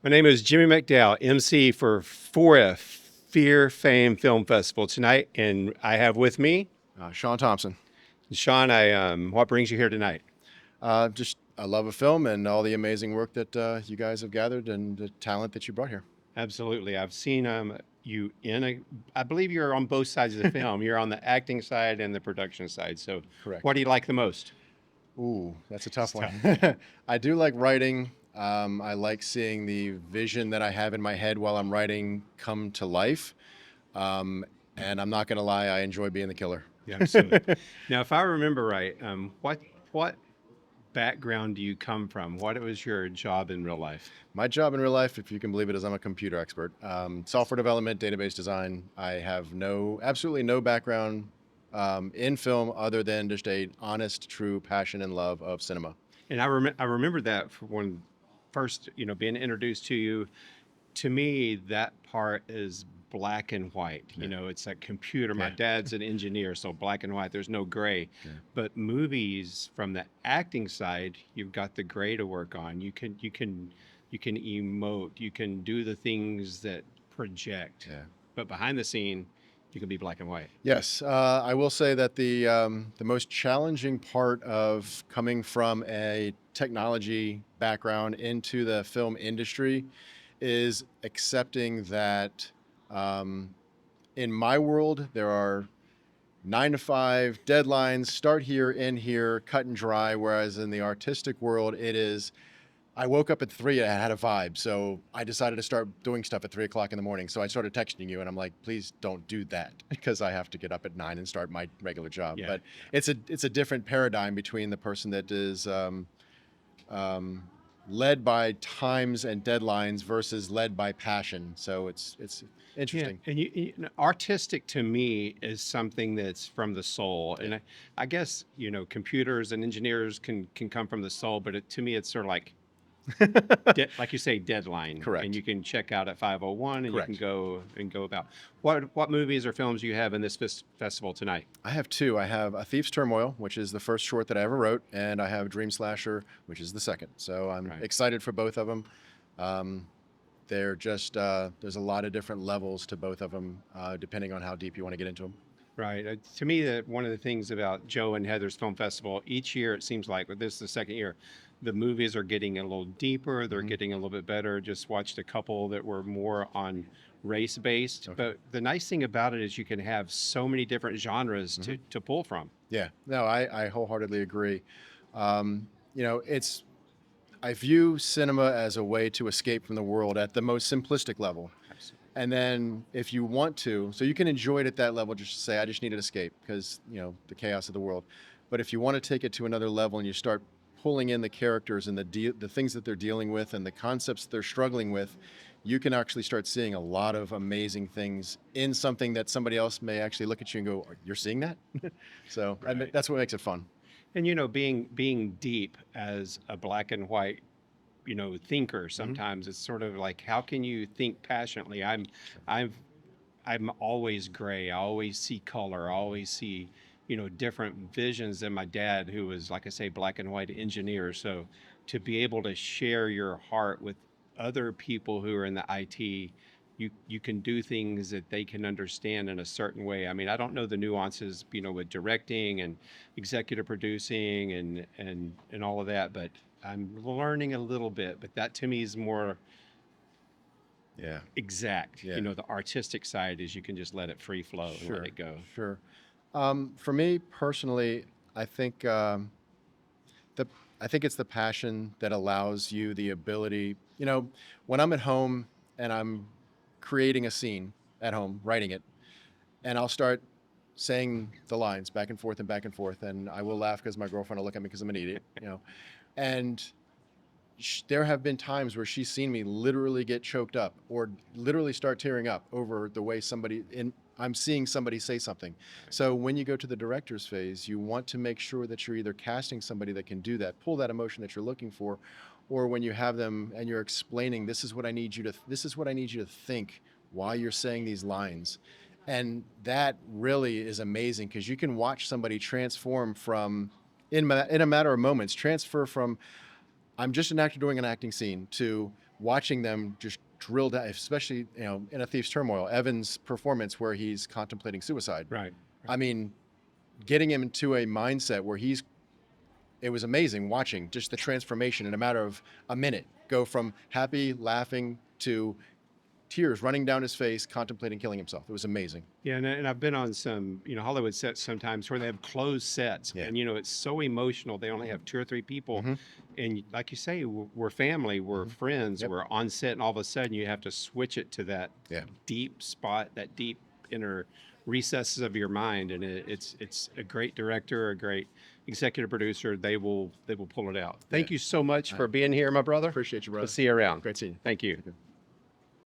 My name is Jimmy McDowell, MC for 4F, Fear Fame Film Festival tonight, and I have with me Shawn Thompson. Shawn. What brings you here tonight? Just I love a film and all the amazing work that you guys have gathered and the talent that you brought here. Absolutely, I've seen you in a. I believe you're on both sides of the film. You're on the acting side and the production side. So, Correct. what do you like the most? Ooh, that's a It's tough one. tough. I do like writing. I like seeing the vision that I have in my head while I'm writing come to life. Um, and I'm not going to lie, I enjoy being the killer. Yeah, absolutely. Now, if I remember right, what background do you come from? What was your job in real life? My job in real life, if you can believe it, is I'm a computer expert. Software development, database design. I have absolutely no background in film other than just a honest, true passion and love of cinema. And I remember that for when first, being introduced to you. To me, that part is black and white. Yeah. It's like computer. My Yeah. dad's an engineer, so black and white. There's no gray. Yeah. But movies, from the acting side, you've got the gray to work on. You can emote. You can do the things that project. Yeah. But behind the scene, you can be black and white. Yes, I will say that the most challenging part of coming from a technology background into the film industry is accepting that um, in my world there are 9 to 5 deadlines, start here, end here, cut and dry. Whereas in the artistic world, it is I woke up at 3 and I had a vibe. So I decided to start doing stuff at 3 o'clock in the morning. So I started texting you and I'm like, please don't do that because I have to get up at 9 and start my regular job. Yeah. But it's a different paradigm between the person that is um, led by times and deadlines versus led by passion. So it's Yeah, interesting. and artistic to me is something that's from the soul, Yeah. and I guess computers and engineers can come from the soul, but to me it's sort of like like you say, deadline, and Correct. you can check out at 5:01, and you can Correct. go about. What movies or films do you have in this festival tonight? I have two. I have A Thief's Turmoil, which is the first short that I ever wrote, and I have Dream Slasher, which is the second. So I'm Right. excited for both of them. Um, they're just there's a lot of different levels to both of them, depending on how deep you want to get into them. Right. To me, that one of the things about Joe and Heather's Film Festival, each year it seems like, but this is the second year, the movies are getting a little deeper. They're Hmm. getting a little bit better. Just watched a couple that were more on race based. Okay. But the nice thing about it is you can have so many different genres Hmm. to pull from. Yeah. No, I wholeheartedly agree. It's I view cinema as a way to escape from the world at the most simplistic level. Absolutely. And then if you want to, so you can enjoy it at that level, just to say, I just need an escape because, the chaos of the world. But if you want to take it to another level and you start pulling in the characters and the things that they're dealing with and the concepts they're struggling with, you can actually start seeing a lot of amazing things in something that somebody else may actually look at you and go, "You're seeing that?" So Right. that's what makes it fun. And being deep as a black and white thinker, Hmm. sometimes it's sort of like, how can you think passionately? I've I'm always gray. I always see color. I always see, different visions than my dad, who was, like I say, black and white engineer. So to be able to share your heart with other people who are in the IT, you can do things that they can understand in a certain way. I mean, I don't know the nuances, with directing and executive producing and all of that, but I'm learning a little bit. But that to me is more Yeah. exact. Yeah. The artistic side is you can just let it free flow and let Sure. it go. Sure. For me personally, I think the I think it's the passion that allows you the ability. When I'm at home and I'm creating a scene at home, writing it, and I'll start saying the lines back and forth, and I will laugh because my girlfriend will look at me because I'm an idiot. And there have been times where she's seen me literally get choked up or literally start tearing up over the way I'm seeing somebody say something. So when you go to the director's phase, you want to make sure that you're either casting somebody that can do that, pull that emotion that you're looking for, or when you have them and you're explaining, this is what I need you to think while you're saying these lines. And that really is amazing because you can watch somebody transform in a matter of moments, transfer from I'm just an actor doing an acting scene to watching them just drill down, especially, in A Thief's Turmoil, Evan's performance where he's contemplating suicide. Right. I mean, getting him into a mindset where it was amazing watching just the transformation in a matter of a minute go from happy, laughing to tears running down his face, contemplating killing himself. It was amazing. Yeah, and I've been on some, Hollywood sets sometimes where they have closed sets, Yeah. and it's so emotional. They only have 2 or 3 people, and like you say, we're family, we're friends, Yep. we're on set, and all of a sudden you have to switch it to that Yeah. deep spot, that deep inner recesses of your mind, and it's a great director, a great executive producer. They will pull it out. Thank Yeah. you so much for being here, my brother. Appreciate you, brother. We'll see you around. Great seeing you. Thank you.